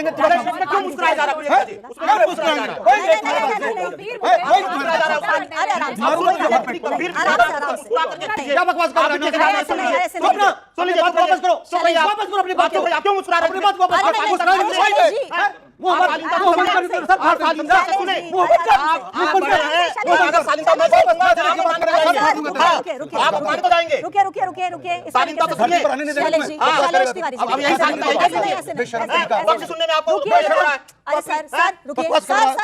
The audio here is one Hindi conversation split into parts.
देंगे। क्यों मुस्कुराया जा रहा है? क्या बकवास कर रहे हैं? सुन लीजिए, वापस करो अपनी बात को। क्यों मुस्कुरा रहे हैं?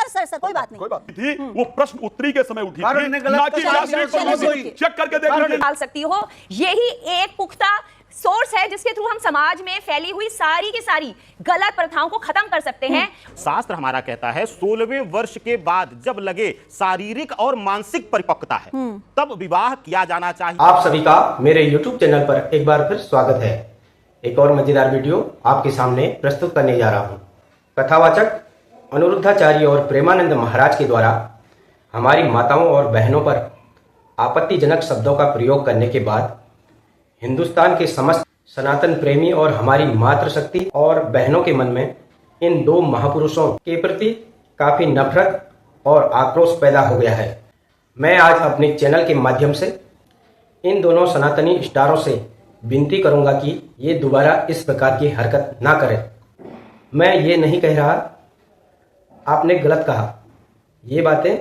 सर कोई बात नहीं। वो प्रश्न उत्तरी के समय उठी थी, ना कि चेक करके देख डाल सकती हो। यही एक पुख्ता सोर्स है जिसके थ्रू हम समाज में फैली हुई सारी की सारी गलत प्रथाओं को खत्म कर सकते हैं। शास्त्र हमारा कहता है 16वें वर्ष के बाद जब लगे शारीरिक और मानसिक परिपक्वता है तब विवाह किया जाना चाहिए। आप सभी का मेरे YouTube चैनल पर एक बार फिर स्वागत है। एक और मजेदार वीडियो आपके सामने प्रस्तुत करने जा रहा हूँ। कथावाचक अनिरुद्धाचार्य और प्रेमानंद महाराज के द्वारा हमारी माताओं और बहनों पर आपत्तिजनक शब्दों का प्रयोग करने के बाद हिंदुस्तान के समस्त सनातन प्रेमी और हमारी मातृशक्ति और बहनों के मन में इन दो महापुरुषों के प्रति काफी नफरत और आक्रोश पैदा हो गया है। मैं आज अपने चैनल के माध्यम से इन दोनों सनातनी स्टारों से विनती करूंगा कि ये दोबारा इस प्रकार की हरकत ना करें। मैं ये नहीं कह रहा, आपने गलत कहा, ये बातें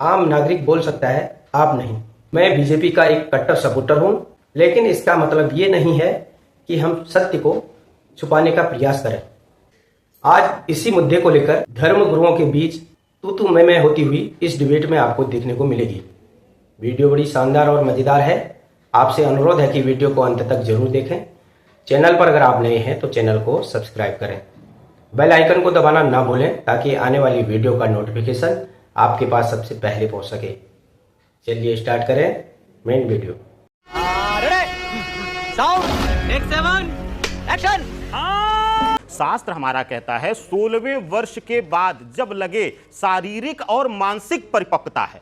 आम नागरिक बोल सकता है, आप नहीं। मैं बीजेपी का एक कट्टर सपोर्टर हूं, लेकिन इसका मतलब ये नहीं है कि हम सत्य को छुपाने का प्रयास करें। आज इसी मुद्दे को लेकर धर्म गुरुओं के बीच तू मैं होती हुई इस डिबेट में आपको देखने को मिलेगी। वीडियो बड़ी शानदार और मजेदार है। आपसे अनुरोध है कि वीडियो को अंत तक जरूर देखें। चैनल पर अगर आप नए हैं तो चैनल को सब्सक्राइब करें, बेल आइकन को दबाना ना भूलें ताकि आने वाली वीडियो का नोटिफिकेशन आपके पास सबसे पहले पहुंच सके। चलिए स्टार्ट करें मेन वीडियो। शास्त्र हमारा कहता है 16वें वर्ष के बाद जब लगे शारीरिक और मानसिक परिपक्वता है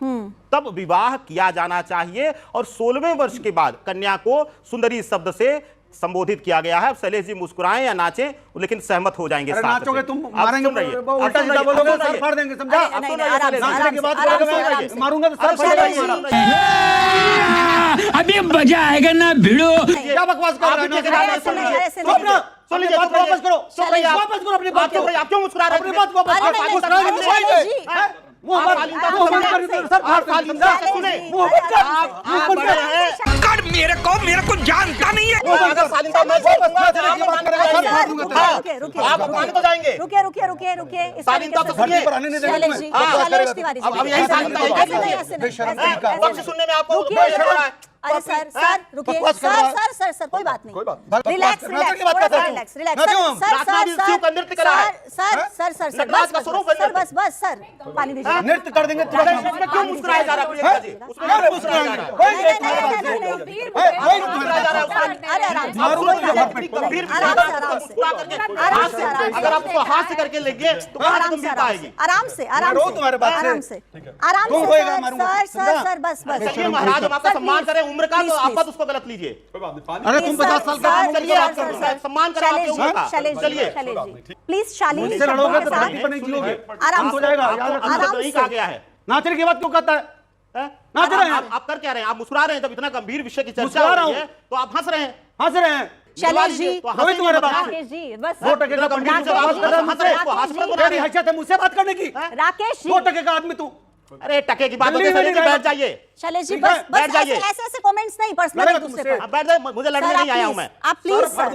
तब विवाह किया जाना चाहिए और 16वें वर्ष के बाद कन्या को सुंदरी शब्द से संबोधित किया गया है। अब शैलेश जी मुस्कुराएं या नाचें, लेकिन सहमत हो जाएंगे। नाचोगे तुम, मारेंगे, उल्टा सीधा बोलोगे, सर फाड़ देंगे, समझा? नाचने के बाद मारूंगा तो सर फाड़ देंगे। अभी मजा आएगा ना भिड़ो। क्या बकवास कर रहे हैं? सुन लीजिए, वापस करो अपनी बात को। आप क्यों मुस्कुरा रहे हैं? अपनी बात को वापस मेरे को जानता नहीं है। आप मान तो जाएंगे। रुकिए। सुनने में आपको अरे सर रुकिए, सर कोई बात नहीं। रिलैक्स बस सर पानी दीजिए। नृत्य कर देंगे। क्यों मुस्कुराया जा रहा है? अगर आपको हाथ करके लेंगे तो आराम से सर बस महाराज, हम आपका सम्मान करें उम्र का, तो आप उसको गलत लीजिए। अरे तुम 50 साल का, चलिए आपका सम्मान करें आपकी उम्र का। चलिए प्लीज शालीन से लड़ोगे तो पार्टी पर नहीं जियोगे। आराम हो जाएगा। नहीं कहा गया है। नाचने की बात क्यों कहता है? नाच रहे हैं आप कर क्या रहे हैं? आप मुस्कुरा रहे हैं। जब इतना गंभीर विषय की चर्चा हो रही है तो आप हंस रहे हैं। शैलेश जी, तुम्हारे बात बस 2% का गंभीर विषय बात कर रहा है। मेरी हैसियत है मुझसे बात करने की। राकेश जी, 2% का आदमी तू। अरे टके की बात होती है, बैठ जाइए। शैलेश जी बस ऐसे कमेंट्स नहीं, पर्सनल दूसरे पर। बैठ जाइए, मुझे लड़ने नहीं आया हूं मैं। आप प्लीज सर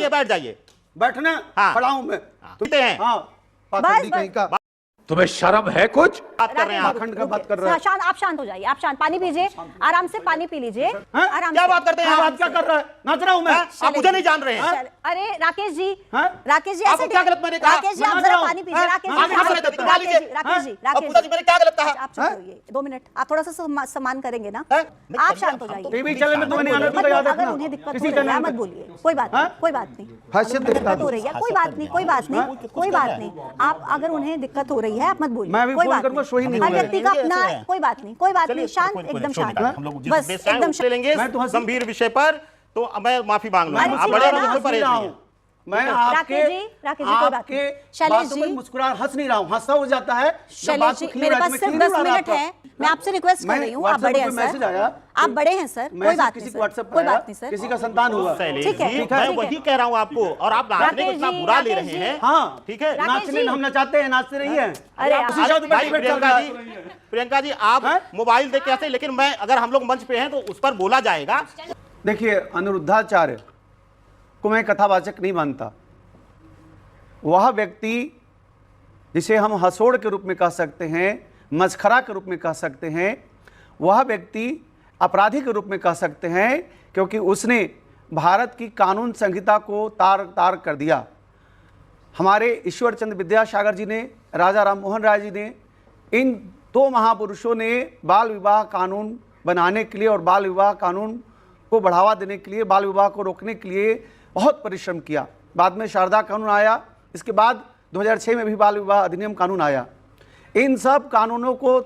बैठ जाइए। बैठना खड़ा हूं मैं। बस तुम्हें शर्म है कुछ? बात कर रहे हैं पाखंड का बात कर रहे हैं। आप शांत हो जाइए। आप शांत, पानी पीजिए, आराम से पानी पी लीजिए। आराम क्या बात करते हैं? आप क्या कर रहा है? नाच रहा हूं मैं। आप मुझे नहीं जान रहे हैं। अरे राकेश जी ऐसे आपको क्या गलत मैंने कहा? राकेश जी आप जरा पानी पीजिए। राकेश जी मैंने क्या गलत कहा? आप चुप रहिए 2 मिनट। आप थोड़ा सा सम्मान करेंगे ना? आप शांत हो जाइए। टीवी चैनल में तुम्हें नहीं आना तो याद रखना। अगर उन्हें दिक्कत हो रही है मत बोलिए। कोई बात नहीं। दिक्कत हो रही है, कोई बात नहीं। आप अगर उन्हें दिक्कत हो रही है आप मत बोलिए। मैं भी फोन करूंगा, सो ही नहीं हर व्यक्ति का अपना, कोई बात नहीं। शांत, एकदम शांत, बस एकदम लेंगे गंभीर विषय पर तो मैं माफी मांग लूंगा। आप बड़े मैं आपके राकेश जी कोई बात नहीं। शैलेश जी मुस्कुरा हंस नहीं रहा हूँ, हंसा हो जाता है। शैलेश जी मेरे पास सिर्फ 10 मिनट है, मैं आपसे रिक्वेस्ट कर रही हूँ, आप बड़े हैं मैसेज आया, सर, आप बड़े हैं सर, कोई बात नहीं सर, कोई बात नहीं सर, किसी का संतान हुआ, ठीक है, मैं वही कह रहा हूँ आपको, और आप नाचने को इतना बुरा ले रहे हैं। हाँ ठीक है, नाचने हम नचाते हैं, नाचते रही है। भाई प्रियंका जी आप मोबाइल देख के ऐसे, लेकिन मैं अगर हम लोग मंच पे हैं तो उस पर बोला जाएगा। देखिए, अनिरुद्धाचार्य को मैं कथावाचक नहीं मानता। वह व्यक्ति जिसे हम हंसोड़ के रूप में कह सकते हैं, मस्खरा के रूप में कह सकते हैं, वह व्यक्ति अपराधी के रूप में कह सकते हैं, क्योंकि उसने भारत की कानून संहिता को तार तार कर दिया। हमारे ईश्वर चंद्र विद्यासागर जी ने, राजा राम मोहन राय जी ने, इन दो महापुरुषों ने बाल विवाह कानून बनाने के लिए और बाल विवाह कानून को बढ़ावा देने के लिए, बाल विवाह को रोकने के लिए बहुत परिश्रम किया। बाद में शारदा कानून आया, इसके बाद 2006 में भी बाल विवाह अधिनियम कानून आया। इन सब कानूनों को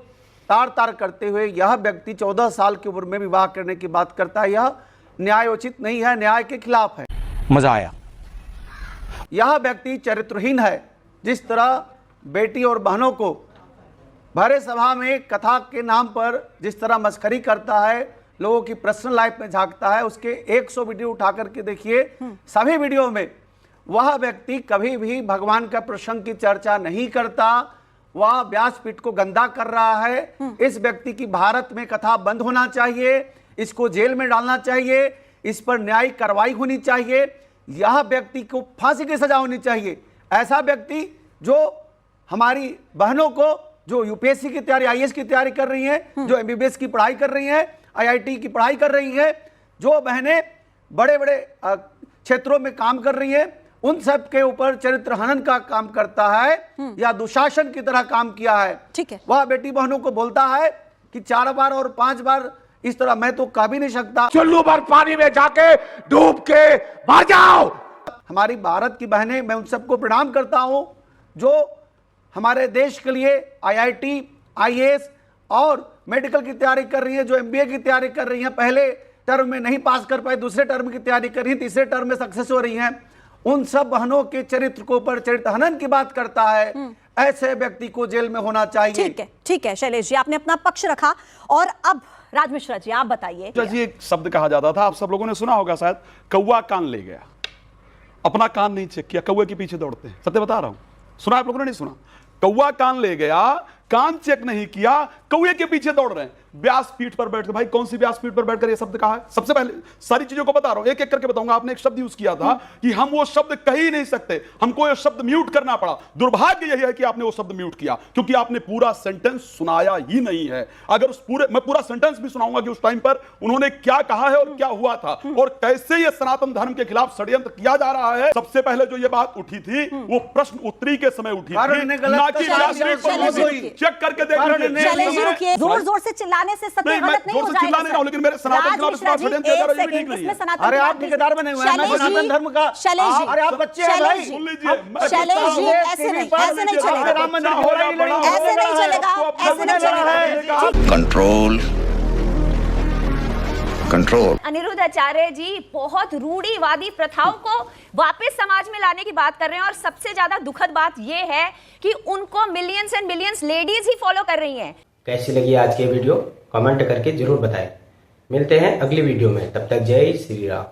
तार तार करते हुए यह व्यक्ति 14 साल की उम्र में विवाह करने की बात करता है। यह न्यायोचित नहीं है, न्याय के खिलाफ है। मजा आया। यह व्यक्ति चरित्रहीन है। जिस तरह बेटी और बहनों को भरे सभा में कथा के नाम पर जिस तरह मस्खरी करता है, लोगों की पर्सनल लाइफ में झांकता है, उसके 100 वीडियो उठा करके देखिए, सभी वीडियो में वह व्यक्ति कभी भी भगवान का प्रसंग की चर्चा नहीं करता। वह व्यासपीठ को गंदा कर रहा है। इस व्यक्ति की भारत में कथा बंद होना चाहिए, इसको जेल में डालना चाहिए, इस पर न्यायिक कार्रवाई होनी चाहिए, यह व्यक्ति को फांसी की सजा होनी चाहिए। ऐसा व्यक्ति जो हमारी बहनों को, जो यूपीएससी की तैयारी, आईएएस की तैयारी कर रही हैं, जो एमबीबीएस की पढ़ाई कर रही हैं, आईआईटी की पढ़ाई कर रही है, जो बहनें बड़े बड़े क्षेत्रों में काम कर रही हैं, उन सब के ऊपर चरित्र हनन का काम करता है या दुशासन की तरह काम किया है। ठीक है, वह बेटी बहनों को बोलता है कि 4 बार और 5 बार इस तरह मैं तो कह भी नहीं सकता, चुल्लू भर पानी में जाके डूब के मर जाओ। हमारी भारत की बहनें, मैं उन सबको प्रणाम करता हूं जो हमारे देश के लिए आईआईटी, आईएएस और मेडिकल की तैयारी कर रही है, जो एमबीए की तैयारी कर रही हैं, पहले टर्म में नहीं पास कर पाए, दूसरे टर्म की तैयारी कर रही हैं, तीसरे टर्म में सक्सेस हो रही हैं। उन सब बहनों के चरित्र को ऊपर चरित्र हनन की बात करता है। ऐसे व्यक्ति को जेल में होना चाहिए। ठीक है शैलेश जी, आपने अपना पक्ष रखा। और अब राज मिश्रा जी आप बताइए। जी, एक शब्द कहा जाता था, आप सब लोगों ने सुना होगा शायद, कौवा कान ले गया। अपना कान नहीं चेक किया, कौवे के पीछे दौड़ते हैं। सत्य बता रहा हूं, सुना आप लोगों ने? नहीं सुना? कौवा कान ले गया, कान चेक नहीं किया, कौवे के पीछे दौड़ रहे हैं। व्यासपीठ पर बैठकर, भाई कौन सी व्यासपीठ पर बैठकर ये शब्द कहा है? सबसे पहले सारी चीजों को बता रहा हूं, एक एक करके बताऊंगा। आपने एक शब्द यूज किया था कि हम वो शब्द कह ही नहीं सकते, हमको ये शब्द म्यूट करना पड़ा। दुर्भाग्य यही है कि आपने वो शब्द म्यूट किया, क्योंकि आपने पूरा सेंटेंस सुनाया ही नहीं है। अगर उस पूरे, मैं पूरा सेंटेंस भी सुनाऊंगा कि उस टाइम पर उन्होंने क्या कहा है और क्या हुआ था और कैसे ये सनातन धर्म के खिलाफ षड्यंत्र किया जा रहा है। सबसे पहले जो ये बात उठी थी वो प्रश्न उत्तरी के समय उठी थी, ना कि व्यासपीठ पर। चेक करके देख लीजिए। जोर-जोर से चिल्लाने से सत्य गलत नहीं हो जाएगा सर। लेकिन मेरे सनातन धर्म का षड्यंत्र किया जा रहा है, ये ठीक नहीं है। अरे आप ठेकेदार बने हुए हैं, मैं सनातन धर्म का। अरे आप बच्चे हैं भाई, सुन लीजिए। शैलेश जी ऐसे नहीं चलेगा, राम मंदिर हो रहा है, ऐसे नहीं चलेगा, ऐसे नहीं चलेगा। Control control. अनिरुद्धाचार्य जी बहुत रूढ़िवादी प्रथाओं को वापस समाज में लाने की बात कर रहे हैं, और सबसे ज्यादा दुखद बात यह है कि उनको millions and millions ladies he follow कर रही हैं। कैसी लगी आज की वीडियो कमेंट करके जरूर बताएं। मिलते हैं अगली वीडियो में, तब तक जय श्री राम।